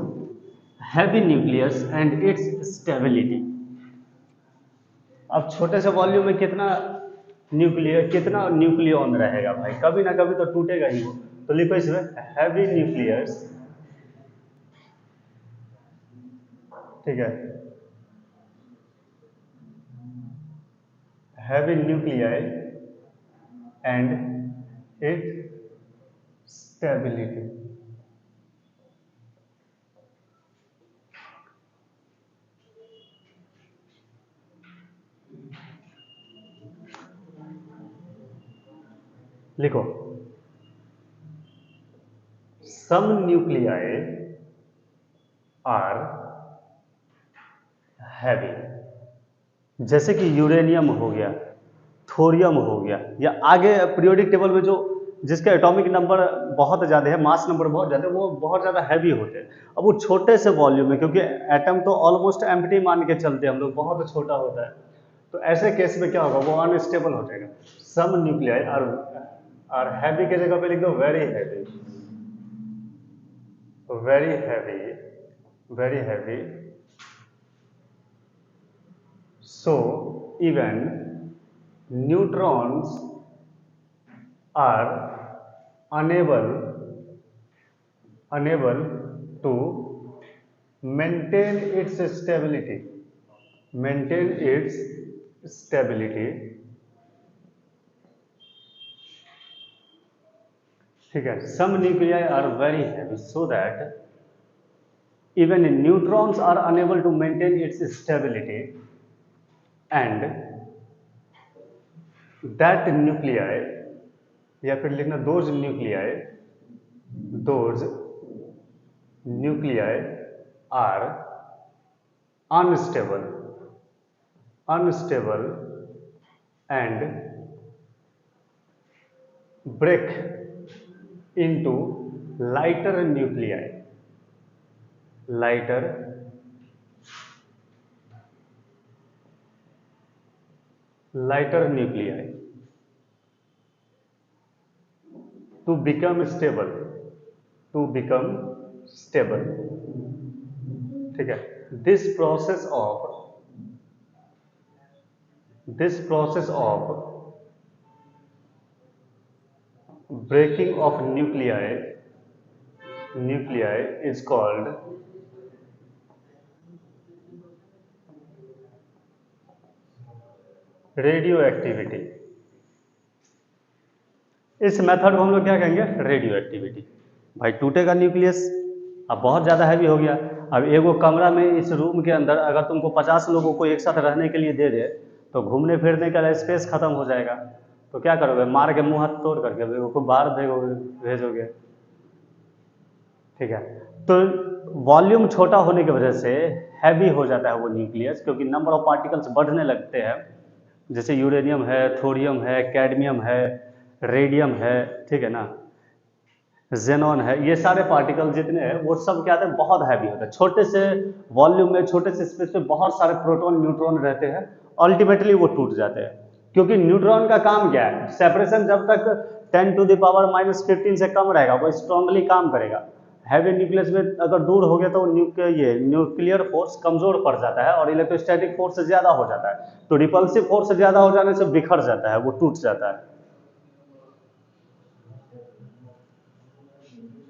heavy nucleus and its stability. अब छोटे से वॉल्यूम में कितना न्यूक्लियन रहेगा भाई, कभी ना कभी तो टूटेगा ही वो। तो लिखो इसमें हैवी न्यूक्लियस, ठीक है, heavy nuclei and it stability. लिखो, सम न्यूक्लियाई आर हैवी, जैसे कि यूरेनियम हो गया, थोरियम हो गया, या आगे पीरियोडिक टेबल में जो जिसके एटॉमिक नंबर बहुत ज़्यादा है, मास नंबर बहुत ज़्यादा है, वो बहुत ज़्यादा हैवी होते हैं। अब वो छोटे से वॉल्यूम में, क्योंकि एटम तो ऑलमोस्ट एम्प्टी मान के चलते हैं हम लोग, बहुत छोटा होता है, तो ऐसे केस में क्या होगा, वो अनस्टेबल हो जाएगा। सम न्यूक्लियाई आर हैवी के जगह पे लिख दो very heavy, very heavy, very heavy, so even neutrons are unable to maintain its stability, maintain its stability, ठीक है। some nuclei are very heavy so that even neutrons are unable to maintain its stability, and that nuclei, या फिर लिखना those nuclei are unstable, unstable and break into lighter nuclei, lighter lighter nuclei to become stable, to become stable, ठीक है। this process of breaking of nuclei is called radio activity, इस method को हम लोग क्या कहेंगे, रेडियो एक्टिविटी। भाई टूटेगा न्यूक्लियस, अब बहुत ज़्यादा हैवी हो गया। अब एगो कमरा में इस रूम के अंदर अगर तुमको 50 लोगों को एक साथ रहने के लिए दे दे तो घूमने फिरने का स्पेस खत्म हो जाएगा। तो क्या करोगे, मार के मुंह हाथ तोड़ करके को बाहर भेजोगे। ठीक है, तो वॉल्यूम छोटा होने की वजह से हैवी हो जाता है वो न्यूक्लियस, क्योंकि नंबर ऑफ पार्टिकल्स बढ़ने लगते हैं। जैसे यूरेनियम है, थोरियम है, कैडमियम है, रेडियम है, ठीक है ना, जेनॉन है, ये सारे पार्टिकल जितने हैं वो सब क्या होते हैं, बहुत हैवी होते हैं। छोटे से वॉल्यूम में, छोटे से स्पेस में बहुत सारे प्रोटॉन न्यूट्रॉन रहते हैं, अल्टीमेटली वो टूट जाते हैं। क्योंकि न्यूट्रॉन का काम क्या है, सेपरेशन जब तक 10⁻⁻15 से कम रहेगा वो स्ट्रांगली काम करेगा। हैवी न्यूक्लियस में अगर दूर हो गया तो न्यूक्लियर फोर्स कमजोर पड़ जाता है और इलेक्ट्रोस्टैटिक फोर्स ज्यादा हो जाता है, तो रिपल्सिव फोर्स ज्यादा हो जाने से बिखर जाता है, वो टूट जाता है।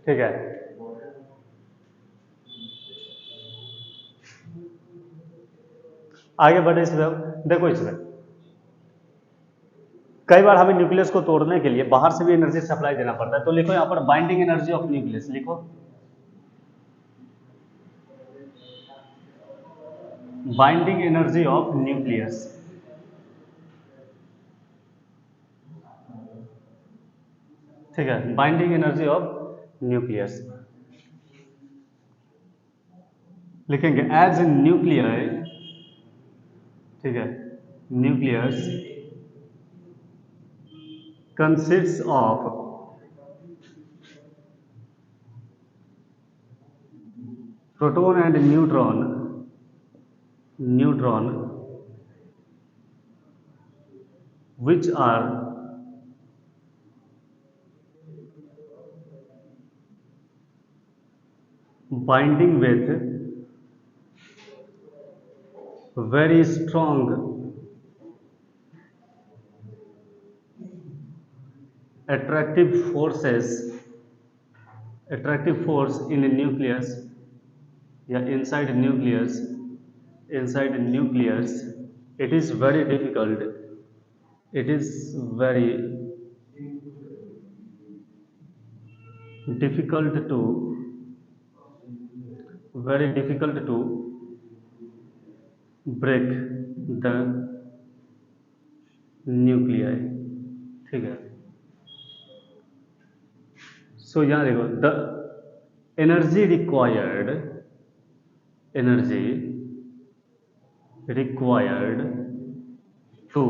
ठीक है, आगे बढ़े इसमें। देखो इसमें कई बार हमें न्यूक्लियस को तोड़ने के लिए बाहर से भी एनर्जी सप्लाई देना पड़ता है। तो लिखो यहां पर बाइंडिंग एनर्जी ऑफ न्यूक्लियस, लिखो बाइंडिंग एनर्जी ऑफ न्यूक्लियस। ठीक है, बाइंडिंग एनर्जी ऑफ न्यूक्लियस लिखेंगे एज न्यूक्लियर। ठीक है, nucleus consists of proton and neutron which are binding with very strong attractive force in the nucleus या inside nucleus it is very difficult, it is very difficult to break the nuclei। ठीक है, सो यहाँ देखो the energy required to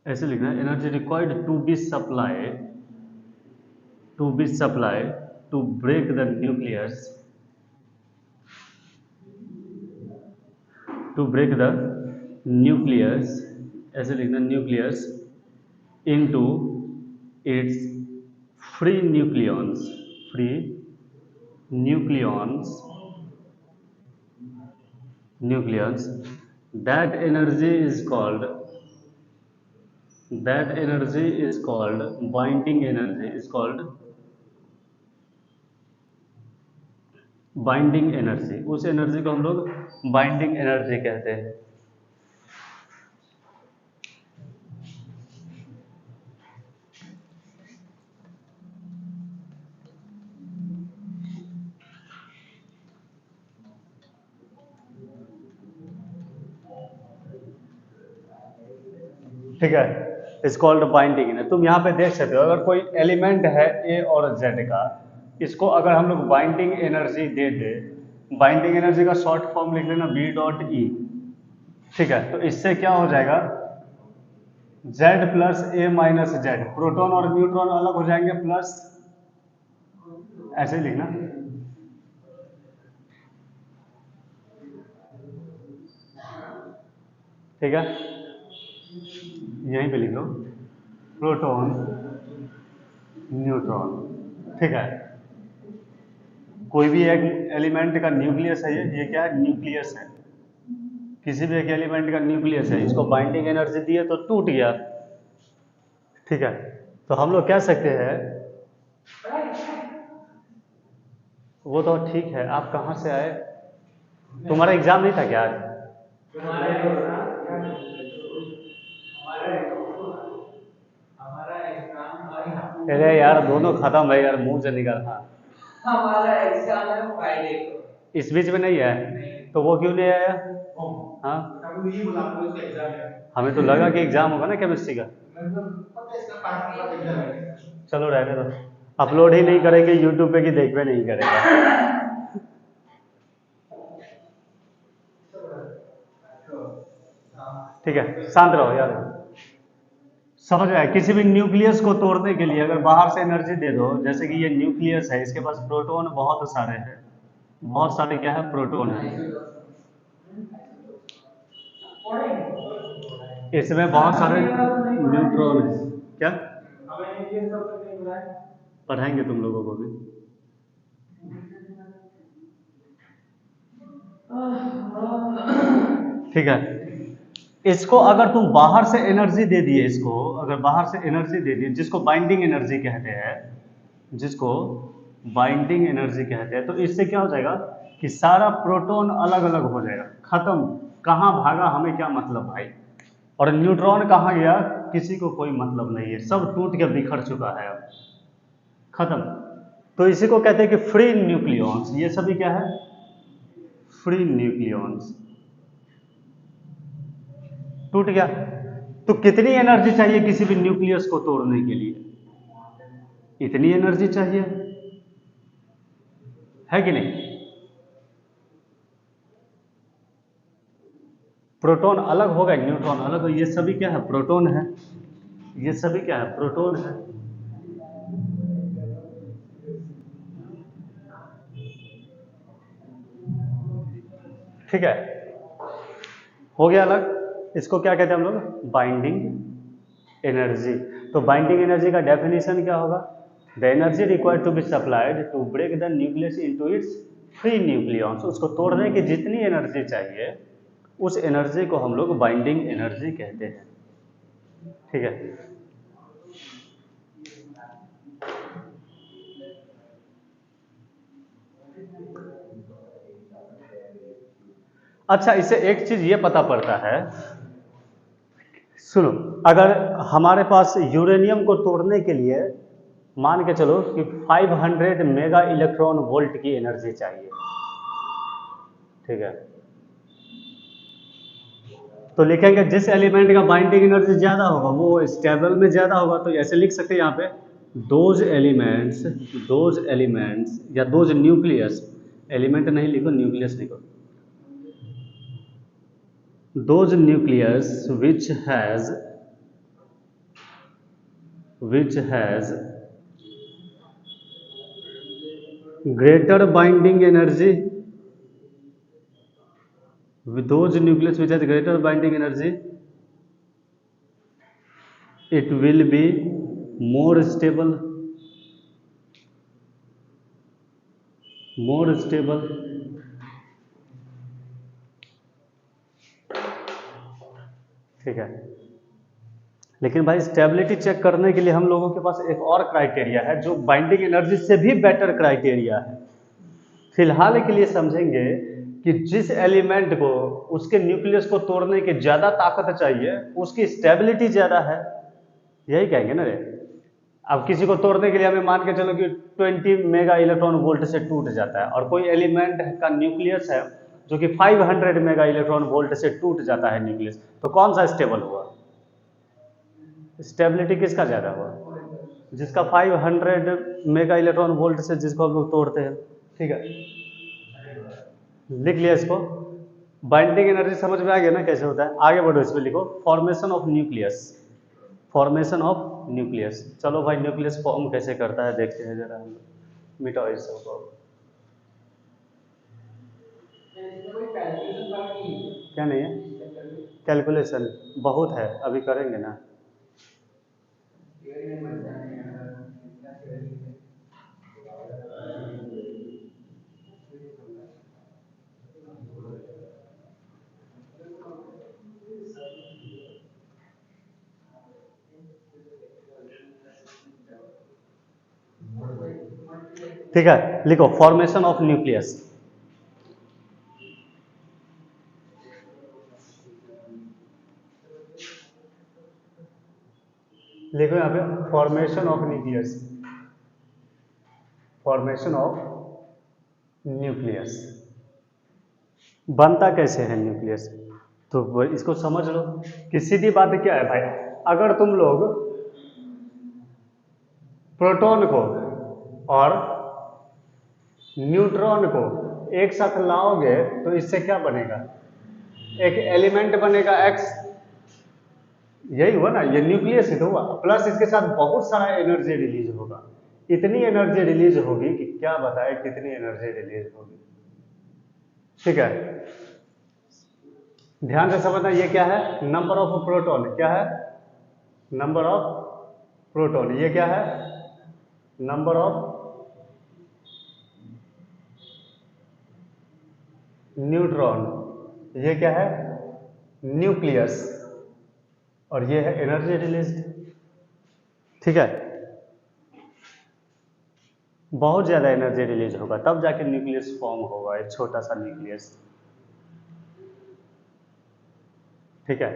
ऐसे लिखना है, energy required to be supplied to break the nucleus ऐसे लिखना, nucleus into its free nucleons that energy is called binding energy, उस एनर्जी को हम लोग बाइंडिंग एनर्जी कहते हैं। ठीक है, इज कॉल्ड बाइंडिंग एनर्जी। तुम यहाँ पे देख सकते हो, अगर कोई एलिमेंट है ए और जेड का, इसको अगर हम लोग बाइंडिंग एनर्जी दे दे, बाइंडिंग एनर्जी का शॉर्ट फॉर्म लिख लेना B.E। ठीक है, तो इससे क्या हो जाएगा, Z plus A minus Z, proton और न्यूट्रॉन अलग हो जाएंगे, प्लस ऐसे ही लिखना। ठीक है, यहीं पे लिख लो प्रोटॉन न्यूट्रॉन। ठीक है, कोई भी एक एलिमेंट का न्यूक्लियस है, ये क्या है, न्यूक्लियस है, किसी भी एक एलिमेंट का न्यूक्लियस है, इसको बाइंडिंग एनर्जी दी है तो टूट गया। ठीक है, तो हम लोग कह सकते हैं वो तो ठीक है, आप कहाँ से आए? तुम्हारा एग्जाम नहीं था क्या आज? अरे यार दोनों खत्म है यार, मुंह से निकल। हाँ, हमारा एग्जाम है फ्राइडे को। इस बीच में नहीं है? नहीं। तो वो क्यों नहीं आया? हाँ, हमें तो लगा कि एग्जाम होगा ना केमिस्ट्री का। चलो रहने दो, अपलोड ही नहीं करेंगे यूट्यूब पे कि देखवे नहीं करेगा। ठीक है, शांत रहो यार। समझ में आया? किसी भी न्यूक्लियस को तोड़ने के लिए अगर बाहर से एनर्जी दे दो, जैसे कि ये न्यूक्लियस है, इसके पास प्रोटॉन बहुत सारे हैं, बहुत सारे क्या है, प्रोटॉन है। इसमें बहुत सारे न्यूट्रॉन है। क्या पढ़ाएंगे तुम लोगों को भी? ठीक है, इसको अगर तुम बाहर से एनर्जी दे दिए, इसको अगर बाहर से एनर्जी दे दिए, जिसको बाइंडिंग एनर्जी कहते हैं, जिसको बाइंडिंग एनर्जी कहते हैं, तो इससे क्या हो जाएगा कि सारा प्रोटॉन अलग अलग हो जाएगा, खत्म। कहाँ भागा हमें क्या मतलब भाई। और न्यूट्रॉन कहाँ गया किसी को कोई मतलब नहीं है, सब टूट के बिखर चुका है अब, खत्म। तो इसी को कहते हैं कि फ्री न्यूक्लियॉन्स। ये सभी क्या है, फ्री न्यूक्लियॉन्स। टूट गया। तो कितनी एनर्जी चाहिए किसी भी न्यूक्लियस को तोड़ने के लिए? इतनी एनर्जी चाहिए, है कि नहीं? प्रोटॉन अलग होगा, न्यूट्रॉन अलग हो, ये सभी क्या है, प्रोटॉन है। ये सभी क्या है, प्रोटॉन है। ठीक है, हो गया अलग। इसको क्या कहते हैं हम लोग, बाइंडिंग एनर्जी। तो बाइंडिंग एनर्जी का डेफिनेशन क्या होगा? The energy required to be supplied to break the nucleus into its free nucleons. उसको तोड़ने की जितनी एनर्जी चाहिए, उस एनर्जी को हम लोग बाइंडिंग एनर्जी कहते हैं। ठीक है, अच्छा इससे एक चीज ये पता पड़ता है, सुनो, अगर हमारे पास यूरेनियम को तोड़ने के लिए मान के चलो कि 500 मेगा इलेक्ट्रॉन वोल्ट की एनर्जी चाहिए, ठीक है, तो लिखेंगे जिस एलिमेंट का बाइंडिंग एनर्जी ज्यादा होगा वो स्टेबल में ज्यादा होगा, तो ऐसे लिख सकते हैं यहाँ पे दोज एलिमेंट्स या दोज न्यूक्लियस, एलिमेंट नहीं लिखो, न्यूक्लियस लिखो, those nucleus which has greater binding energy, with those nucleus which has greater binding energy, it will be more stable, more stable। ठीक है, लेकिन भाई स्टेबिलिटी चेक करने के लिए हम लोगों के पास एक और क्राइटेरिया है, जो बाइंडिंग एनर्जी से भी बेटर क्राइटेरिया है। फिलहाल के लिए समझेंगे कि जिस एलिमेंट को उसके न्यूक्लियस को तोड़ने की ज्यादा ताकत चाहिए, उसकी स्टेबिलिटी ज्यादा है, यही कहेंगे ना रे। अब किसी को तोड़ने के लिए हमें मान के चलो कि 20 मेगा इलेक्ट्रॉन वोल्ट से टूट जाता है, और कोई एलिमेंट का न्यूक्लियस है जो कि 500 मेगा इलेक्ट्रॉन वोल्ट से टूट जाता है न्यूक्लियस, तो कौन सा स्टेबल हुआ? स्टेबिलिटी किसका ज़्यादा हुआ? जिसका 500 मेगा इलेक्ट्रॉन वोल्ट से, जिसको हम लोग तोड़ते हैं। ठीक है, लिख लिया इसको। बाइंडिंग एनर्जी समझ में आ गया ना कैसे होता है? आगे बढ़ो, इसमें लिखो formation of nucleus. Formation of nucleus. चलो भाई, न्यूक्लियस फॉर्म कैसे करता है देखते हैं जरा हम लोग। मिटाओ इस सबको। क्या नहीं है? कैलकुलेशन बहुत है, अभी करेंगे ना। ठीक है, लिखो फॉर्मेशन ऑफ न्यूक्लियस। लिखो यहाँ पे formation of nucleus, formation of nucleus. बनता कैसे है न्यूक्लियस, तो इसको समझ लो कि सीधी बात क्या है भाई, अगर तुम लोग प्रोटॉन को और न्यूट्रॉन को एक साथ लाओगे तो इससे क्या बनेगा, एक एलिमेंट बनेगा एक्स, यही हुआ ना, ये न्यूक्लियस ही तो हुआ, प्लस इसके साथ बहुत सारा एनर्जी रिलीज होगा, इतनी एनर्जी रिलीज होगी कि क्या बताए कितनी एनर्जी रिलीज होगी। ठीक है, ध्यान से समझना, ये क्या है, नंबर ऑफ प्रोटॉन, क्या है, नंबर ऑफ प्रोटॉन, ये क्या है, नंबर ऑफ न्यूट्रॉन, ये क्या है, न्यूक्लियस, और ये है एनर्जी रिलीज। ठीक है, बहुत ज्यादा एनर्जी रिलीज होगा तब जाके न्यूक्लियस फॉर्म होगा, एक छोटा सा न्यूक्लियस। ठीक है,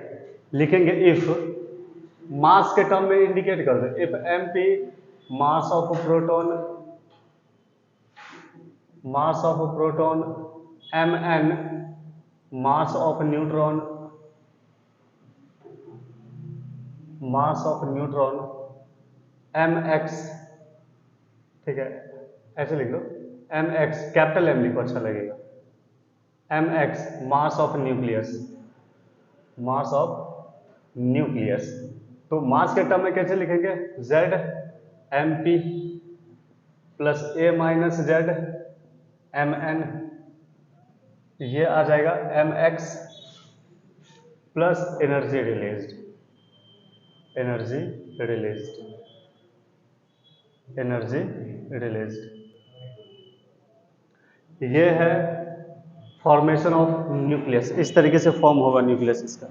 लिखेंगे इफ, मास के टर्म में इंडिकेट कर दो, if M P mass of proton, mass of proton, M N mass of neutron, mass of neutron, M X, ठीक है ऐसे लिख लो, एम एक्स, कैपिटल एम लिखो अच्छा लगेगा, M X mass of nucleus, mass of nucleus. तो mass के टर्म में कैसे लिखेंगे, Z M P plus A minus Z M N, ये आ जाएगा M X plus energy released, energy released, energy released. ये है फॉर्मेशन ऑफ न्यूक्लियस, इस तरीके से फॉर्म होगा न्यूक्लियस इसका।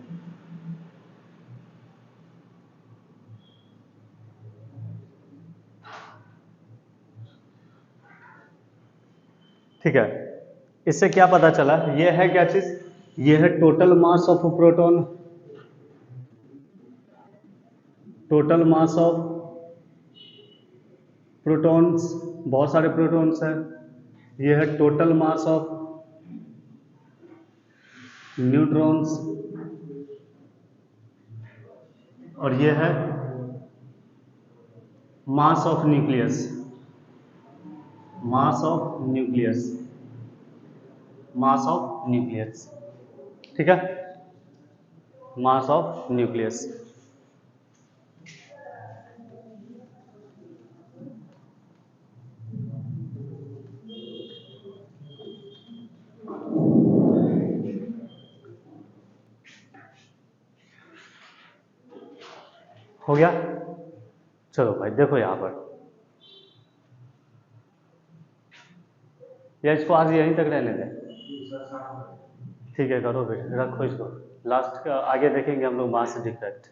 ठीक है, इससे क्या पता चला, ये है क्या चीज, ये है total mass of proton, total mass of protons, बहुत सारे प्रोटॉन्स हैं, ये है टोटल मास ऑफ न्यूट्रॉन्स, और ये है मास of nucleus, mass of nucleus, mass of nucleus. ठीक है, मास ऑफ न्यूक्लियस। हो गया, चलो भाई देखो यहां पर, या इसको आज यहीं तक रहने दें, ठीक है करो फिर, रखो इसको, लास्ट का आगे देखेंगे हम लोग मास डिफेक्ट।